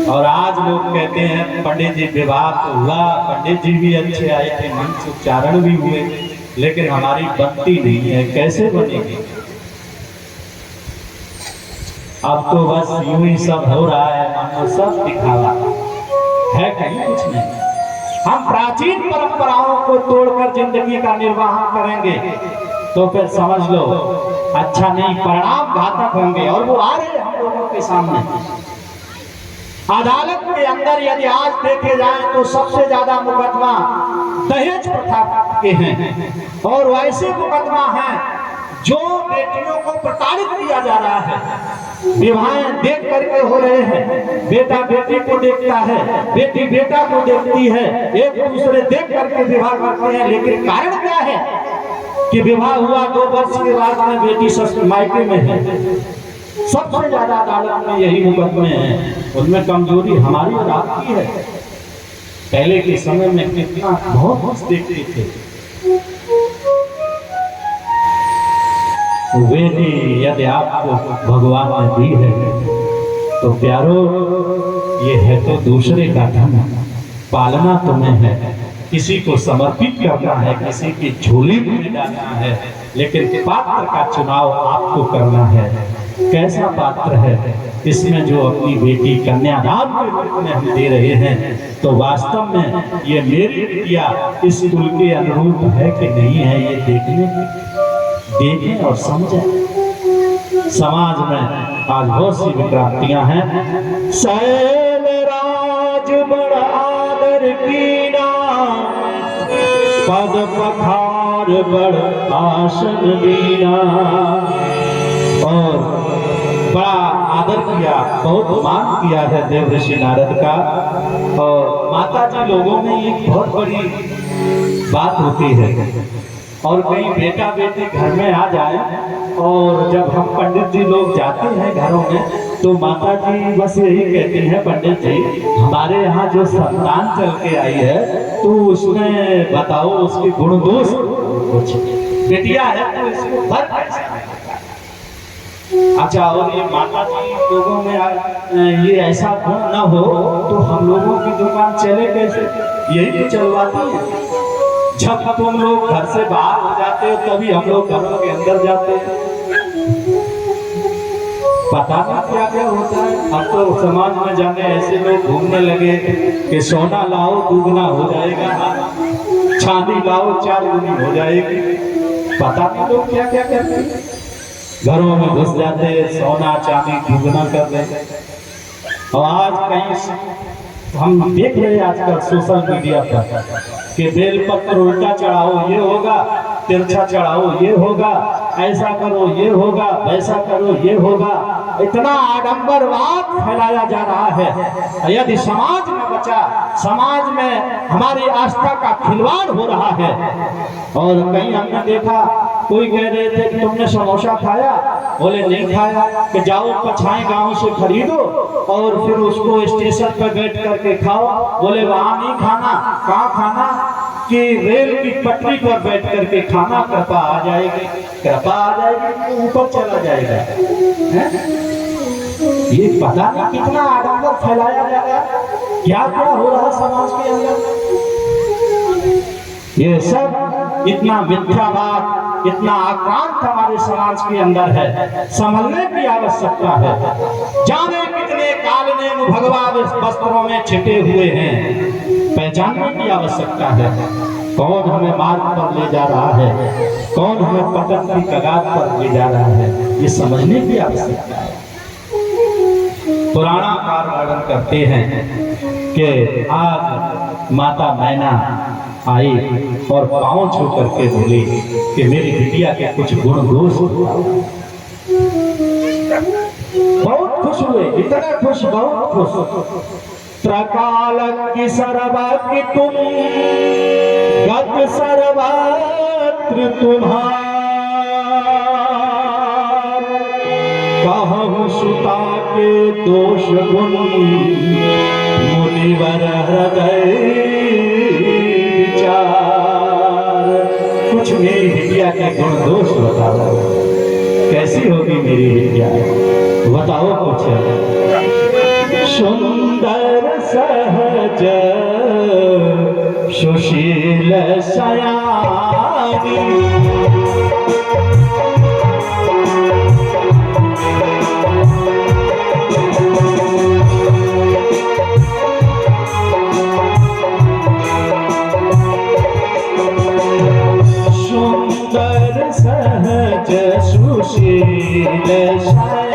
और आज लोग कहते हैं पंडित जी विवाह तो हुआ, पंडित जी भी अच्छे आए थे, मंत्र उच्चारण भी हुए, लेकिन हमारी बनती नहीं है। कैसे बनेगी? अब तो बस यूं ही सब हो रहा है, मानो सब दिखावा है, कहीं कुछ नहीं। हम प्राचीन परंपराओं को तोड़कर जिंदगी का निर्वाह करेंगे तो फिर समझ लो अच्छा नहीं, परिणाम घातक होंगे। और वो आ रहे हैं हम लोगों के सामने। अदालत के अंदर यदि आज देखे जाए तो सबसे ज्यादा मुकदमा दहेज प्रथा के हैं, और वैसे मुकदमा हैं जो बेटियों को प्रताड़ित किया जा रहा है। विवाहें देख करके हो रहे हैं, बेटा बेटी को देखता है, बेटी बेटा को देखती है, एक दूसरे देख करके विवाह करते हैं। लेकिन कारण क्या है कि विवाह हुआ 2 वर्ष के बाद में बेटी ससुर मायके में है। सबसे ज्यादा अदालत में यही मुकदमे हैं। उनमें कमजोरी हमारी और आपकी है। पहले के समय में कितना बहुत देखते थे। बेटी यदि आपको भगवान ने दी है तो प्यारो ये है तो दूसरे का धन, पालना तुम्हें है, किसी को समर्पित करना है, किसी की झोली में डालना है, लेकिन पात्र का चुनाव आपको करना है। कैसा पात्र है? इसमें जो अपनी बेटी कन्यादान के रूप में हम दे रहे हैं, तो वास्तव में ये मेरी बिटिया इस कुल के अनुरूप है कि नहीं है, ये देखें और समझें। समाज में आज बहुत सी विक्रांतियां हैं। शैलराज बड़ आदर कीना, पद पखार बड़ आसन दीना, और बड़ा आदर किया, बहुत मान किया है देव ऋषि नारद का। और माता जी लोगों में एक बहुत बड़ी बात होती है, और कहीं बेटा बेटी घर में आ जाए और जब हम पंडित जी लोग जाते हैं घरों में तो माता जी बस यही कहती हैं, पंडित जी हमारे यहाँ जो संतान चल के आई है तो उसमें बताओ उसके गुण दोष कुछ। बेटिया है तो इसको भर कैसे? अच्छा, और ये माता जी लोगों में ये ऐसा गुण न हो तो हम लोगों की दुकान चले कैसे? यही तो चलवाती है। जब तुम लोग घर से बाहर हो जाते हो तभी हम लोग घरों के अंदर जाते हैं। पता नहीं क्या क्या होता है। अब तो समाज में जाने ऐसे लोग घूमने लगे कि सोना लाओ दुगना हो जाएगा, चांदी लाओ 4 गुनी हो जाएगी। पता नहीं लोग क्या क्या करते हैं। घरों में घुस जाते, सोना चांदी दुगना कर देते। और आज कहीं हम देख रहे हैं आजकल सोशल मीडिया पर कि बेलपत्र उल्टा चढ़ाओ ये होगा, तिरछा चढ़ाओ ये होगा, ऐसा करो ये होगा, वैसा करो ये होगा। इतना आडंबरवाद फैलाया जा रहा है। यदि समाज में बचा, समाज में हमारी आस्था का खिलवाड़ हो रहा है। और कहीं हमने देखा कोई कह रहे थे कि तुमने समोसा खाया, बोले नहीं खाया, कि जाओ पछाई गांव से खरीदो और फिर उसको स्टेशन पर बैठ करके खाओ। बोले वहां नहीं खाना, कहाँ खाना? कि रेल की पटरी पर बैठ करके खाना, कृपा आ जाएगी, कृपा आ जाएगी तो ऊपर चला जाएगा। ये पता नहीं कितना आडंबर फैलाया जा रहा है, क्या क्या हो रहा है समाज के अंदर। ये सब इतना मिथ्यावाद, इतना आक्रांत हमारे समाज के अंदर है, संभलने की आवश्यकता है। जाने कितने कालने भगवा वस्त्रों में छिपे हुए हैं, पहचानने की आवश्यकता है। कौन हमें मार्ग पर ले जा रहा है, कौन हमें पतन की कगार पर ले जा रहा है, ये समझने की आवश्यकता है। पुराणाकार वर्णन करते हैं कि आज माता मैना आई और पांव छू करके बोली कि मेरी बिटिया के कुछ गुण दोष। बहुत खुश हुए, इतना खुश, बहुत खुश। त्रकालक की सर्वज्ञ तुम, गत सर्वत्र तुम्हार, कहूँ सुता के दोष गुण, मुनिवर हृदय विचार। कुछ मेरी बिटिया के गुण दोष बताओ, कैसी होगी मेरी बिटिया, बताओ कुछ। सुंदर सहज सुशील सयानी, सुंदर सहज सुशील सयानी,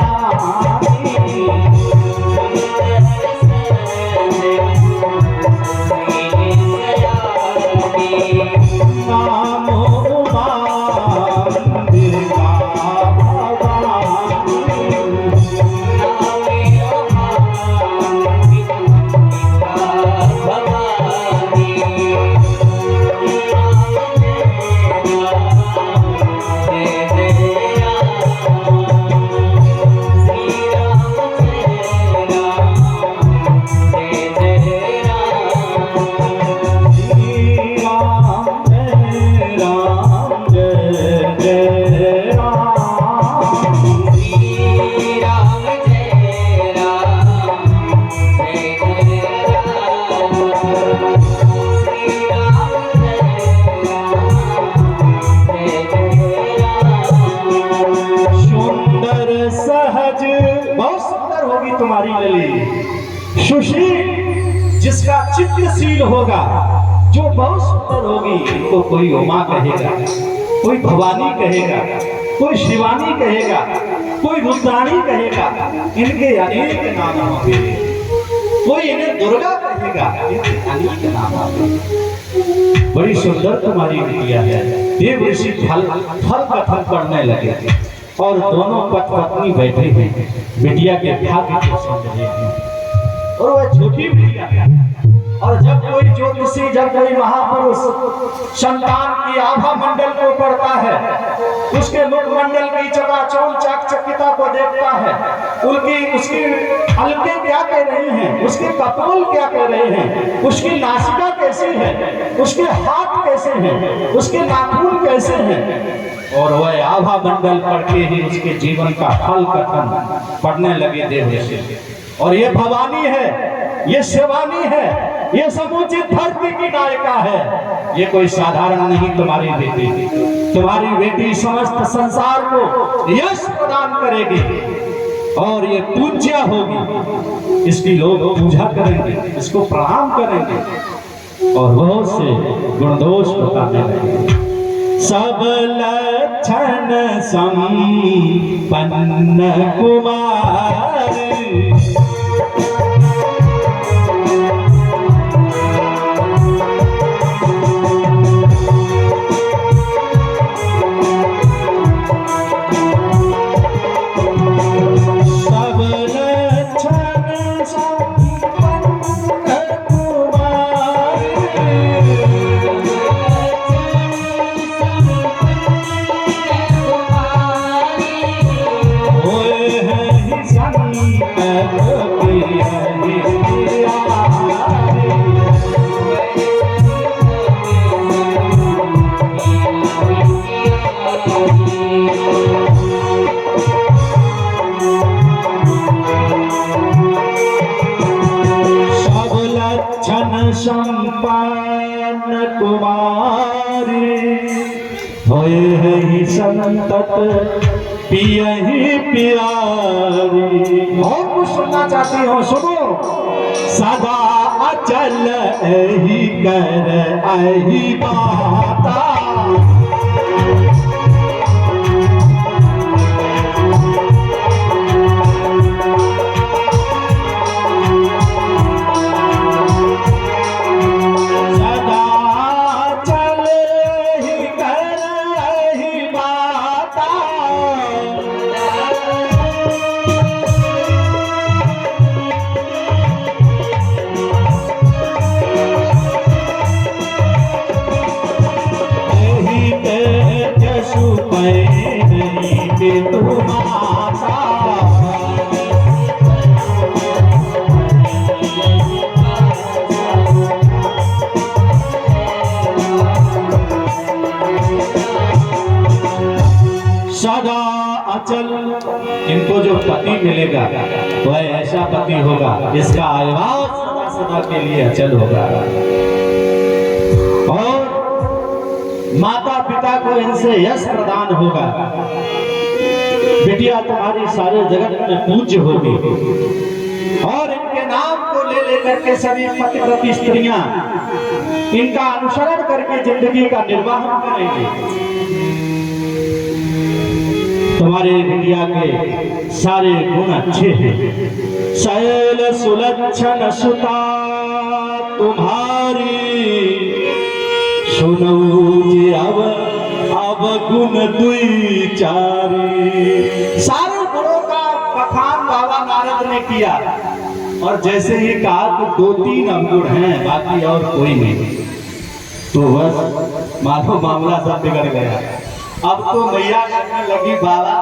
तुम्हारी लली। सुशील, जिसका चित्रशील होगा, जो बहुत सुंदर होगी, तो कोई उमा कहेगा, कोई भवानी कहेगा, कोई शिवानी कहेगा, कोई रुद्राणी कहेगा, इनके अनेक नाम होंगे। कोई इन्हें दुर्गा कहेगा, इनके अनेक नाम होंगे। बड़ी सुंदर तुम्हारी बिटिया है। देव ऋषि फल कथन करने लगे और दोनों पति पत्नी बैठे हैं, बिटिया के भाग्य को समझ रहे हैं। और वह छोटी बिटिया है। और जब कोई ज्योतिषी, जब कोई महापुरुष संतान की आभा मंडल को पढ़ता है, उसके मुखमंडल की चकाचौंध चाकचक्यता को देखता है, उसकी अलकें क्या कह रही हैं, उसके कपोल क्या कह रहे हैं, उसकी नासिका कैसी है, उसके हाथ कैसे हैं, उसके नाखून कैसे हैं, और वह आभा मंडल पढ़ के ही उसके जीवन का फल कथन पढ़ने लगे देव ऋषि। और ये भवानी है, ये शिवानी है, ये समूची धरती की नायिका है। ये कोई साधारण नहीं तुम्हारी बेटी। तुम्हारी बेटी समस्त संसार को यश प्रदान करेगी और ये पूज्य होगी। इसकी लोग पूजा करेंगे, इसको प्रणाम करेंगे और बहुत से गुणदोष बताने लगेंगे। सब लक्षण संपन्न कुमार, संपन्न कुमार, होए ही संतत पियहि प्यारी। और कुछ सुनना चाहती हो सुनो। सदा अचल एहि कर एहि माता, सदा अचल। इनको जो पति मिलेगा वह ऐसा पति होगा जिसका आवाज सदा सदा के लिए अचल होगा। और माता पिता को इनसे यश प्रदान होगा। बिटिया तुम्हारी सारे जगत में पूज्य होगी। और इनके नाम को ले लेकर के सभी पतिव्रती स्त्रियां इनका अनुसरण करके जिंदगी का निर्वाह करेंगे। तुम्हारे बिटिया के सारे गुण अच्छे हैं। शैल सुलक्षण सुता तुम्हारी, सुनो जी अब गुण दुई चारी। सारे गुणों का बखान बाबा नारद ने किया और जैसे ही कहा कि 2-3 अवगुण हैं बाकी और कोई नहीं, तो बस मानो मामला सब बिगड़ गया। अब तो मैया कहने लगी बाबा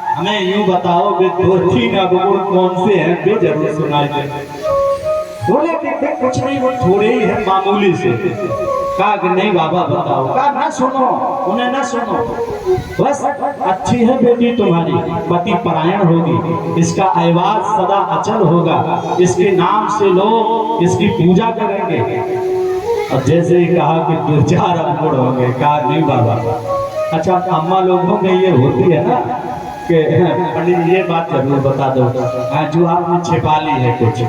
हमें यूं बताओ कि 2-3 अवगुण कौन से हैं, वे जरूर सुनाई दे। बोले कि कुछ नहीं, वो थोड़े ही है मामूली से। कहा कि नहीं बाबा बताओ। कहा ना सुनो, उन्हें ना सुनो, बस अच्छी है बेटी तुम्हारी, पति परायण होगी, इसका आवाज सदा अचल होगा, इसके नाम से लोग इसकी पूजा करेंगे। और जैसे ही कहा कि 2-4 अवगुण होंगे, कहा नहीं बाबा। अच्छा अम्मा लोगों में ये होती है ना कि पंडित ये बात जरूर बता दो, जो आपने छिपा ली है कुछ,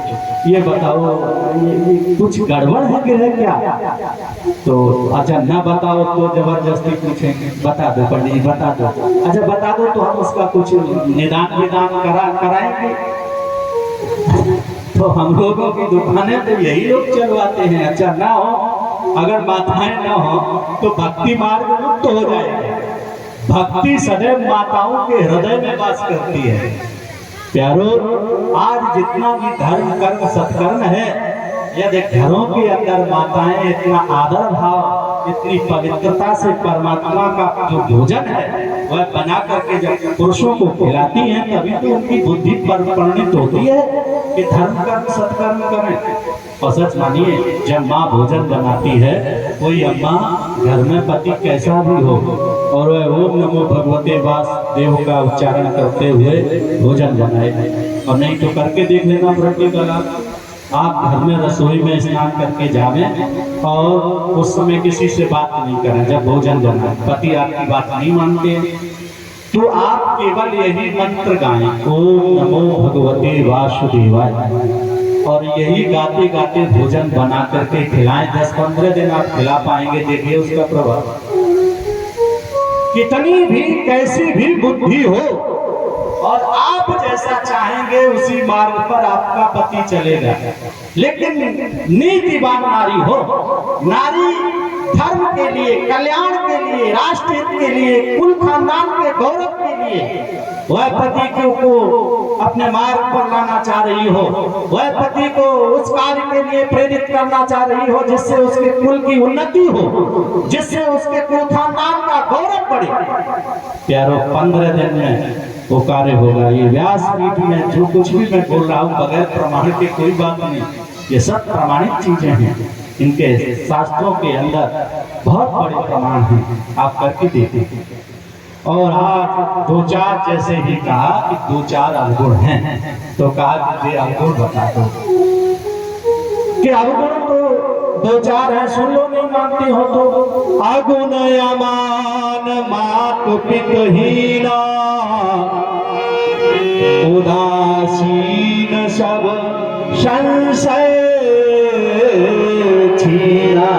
ये बताओ ये कुछ गड़बड़ है कि है क्या? तो अच्छा ना बताओ तो जबरदस्ती पूछेंगे, बता दो पंडित जी बता दो। अच्छा बता दो तो हम उसका कुछ निदान विदान कराएंगे। तो हम लोगों की दुकानें तो यही लोग चलवाते हैं। अच्छा ना हो, अगर माताएं ना हो तो भक्ति मार्ग मुक्त हो जाएगा। भक्ति सदैव माताओं के हृदय में वास करती है। प्यारो, आज जितना भी धर्म कर्म सत्कर्म है, यदि घरों के अंदर माताएं इतना आदर भाव, इतनी पवित्रता से परमात्मा का जो भोजन है वह बना करके जब पुरुषों को खिलाती हैं, तभी तो उनकी बुद्धि परिणित होती है कि धर्म कर्म सत्कर्म करें। और सच मानिए, जब माँ भोजन बनाती है, कोई अम्मा घर में पति कैसा भी हो और वह ओम नमो भगवते वासुदेव का उच्चारण करते हुए भोजन बनाए, और नहीं तो करके देख लेना प्रैक्टिकल। आप घर में रसोई में स्नान करके जावें और उस समय किसी से बात नहीं करें जब भोजन बनाए, पति आपकी बात नहीं मानते, तो आप केवल यही मंत्र गाएं, ओम नमो भगवते वासुदेवाय, और यही गाते गाते भोजन बना करके खिलाएं। 10-15 दिन आप खिला पाएंगे, देखिए उसका प्रभाव। कितनी भी कैसी भी बुद्धि हो और आप जैसा चाहेंगे उसी मार्ग पर आपका पति चलेगा, लेकिन नीतिवान नारी हो, नारी धर्म के लिए, कल्याण के लिए, राष्ट्र हित के लिए, कुल खानदान के गौरव के लिए वह पति को अपने मार्ग पर लाना चाह रही हो, वह पति को उस कार्य के लिए प्रेरित करना चाह रही हो जिससे उसके कुल की उन्नति हो, जिससे उसके कुल खानदान का गौरव बढ़े। प्यारो, 15 दिन में वो कार्य होगा। ये व्यासपीठ में जो कुछ भी मैं बोल रहा हूँ बगैर प्रमाण के कोई बात नहीं, ये सब प्रमाणित चीजें हैं। इनके शास्त्रों के अंदर बहुत बड़े प्रमाण हैं, आप करके देखिए। और आज 2-4 जैसे ही कहा कि 2-4 अवगुण हैं, तो कहा कि ये अवगुण बता दो कि अवगुण तो दो चार है सुन लो, नहीं मानती हो तो। अगुण अमान मात पितहीना, उदासीन सब संशय छीना।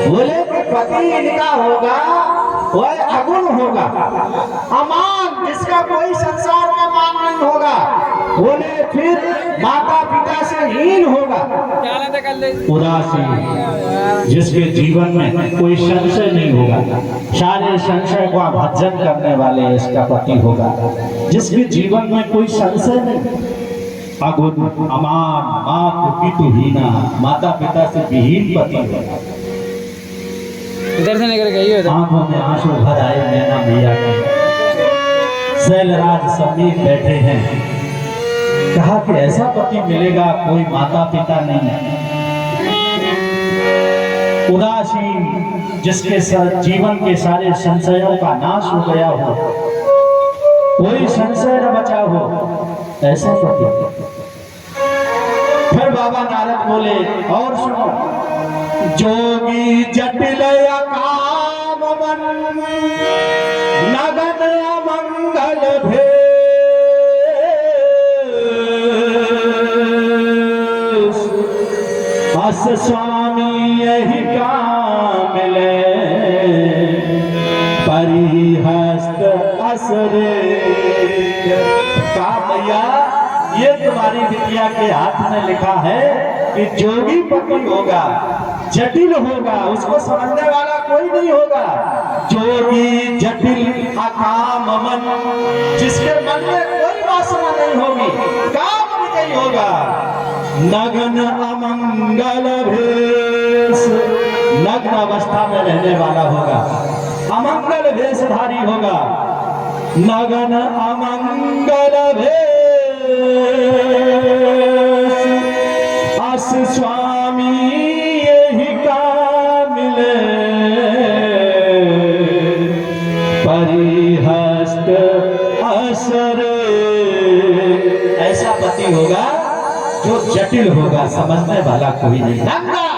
बोले कि पति इनका होगा वह अगुण होगा, अमान जिसका कोई संसार में मान नहीं होगा, बोले फिर माता पिता से हीन होगा, उदासीन जिसके जीवन में कोई संशय नहीं होगा, सारे संशय का भर्जन करने वाले इसका पति होगा, जिसके जीवन में कोई संशय नहीं। अगुण अमान मात पितुहीना, माता पिता से विहीन पति होगा। इधर से निकल गई हो आंखों में आंसू भर आए नैना मैया के। शैलराज समीप बैठे हैं, कहा कि ऐसा पति मिलेगा कोई माता पिता नहीं, उदासीन जिसके जीवन के सारे संशयों का नाश हो गया हो, कोई संशय न बचा हो, ऐसा पति। फिर बाबा नारद बोले और सुनो, जोगी जटिल काम मन नगन मंगल भेष, अस स्वामी यही काम मिले, परिहस्त असरे। का भैया ये तुम्हारी बिटिया के हाथ में लिखा है कि जोगी पति होगा, जटिल होगा, उसको समझने वाला कोई नहीं होगा। जोगी जटिल अकाम मन, जिसके मन में कोई वासना नहीं होगी, काम विजयी होगा। नग्न अमंगल भेष, नग्न अवस्था में रहने वाला होगा, अमंगल भेषधारी होगा। नग्न अमंगल भेष अस स्वामी यही काम मिले, परिहस्त असरे। ऐसा पति होगा जो जटिल होगा, समझने वाला कोई नहीं, नंगा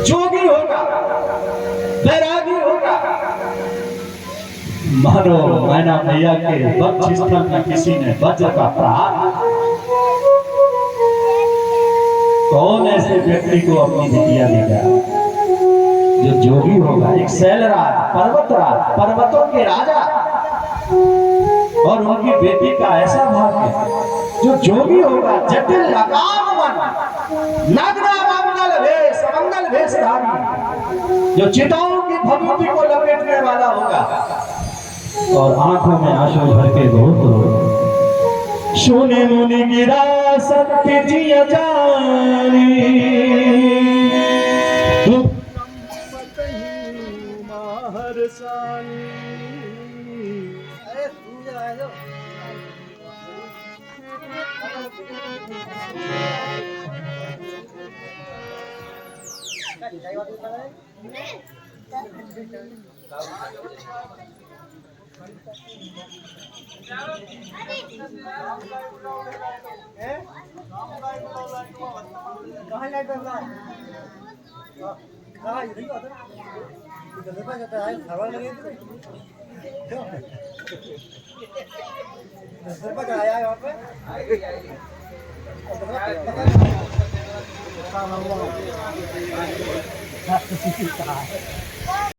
जोगी होगा, बैरागी होगा। मानो मैना मैया के वक्ष स्थल में किसी ने वज्र का प्रहार, कौन ऐसे व्यक्ति को अपनी बिटिया देगा जो जोगी होगा। एक शैलराज, पर्वतराज, पर्वतों के राजा, और उनकी बेटी का ऐसा भाग्य जो जोगी होगा, जटिल अकाम मन, नग्न मंगल भेष, मंगल भेषधारी, जो चिताओं की भभूति को लपेटने वाला होगा। और आंखों में आंसू भर के बहुत रो, सुने मुनि गिरा सत्य जिया जानी, माहर सानी।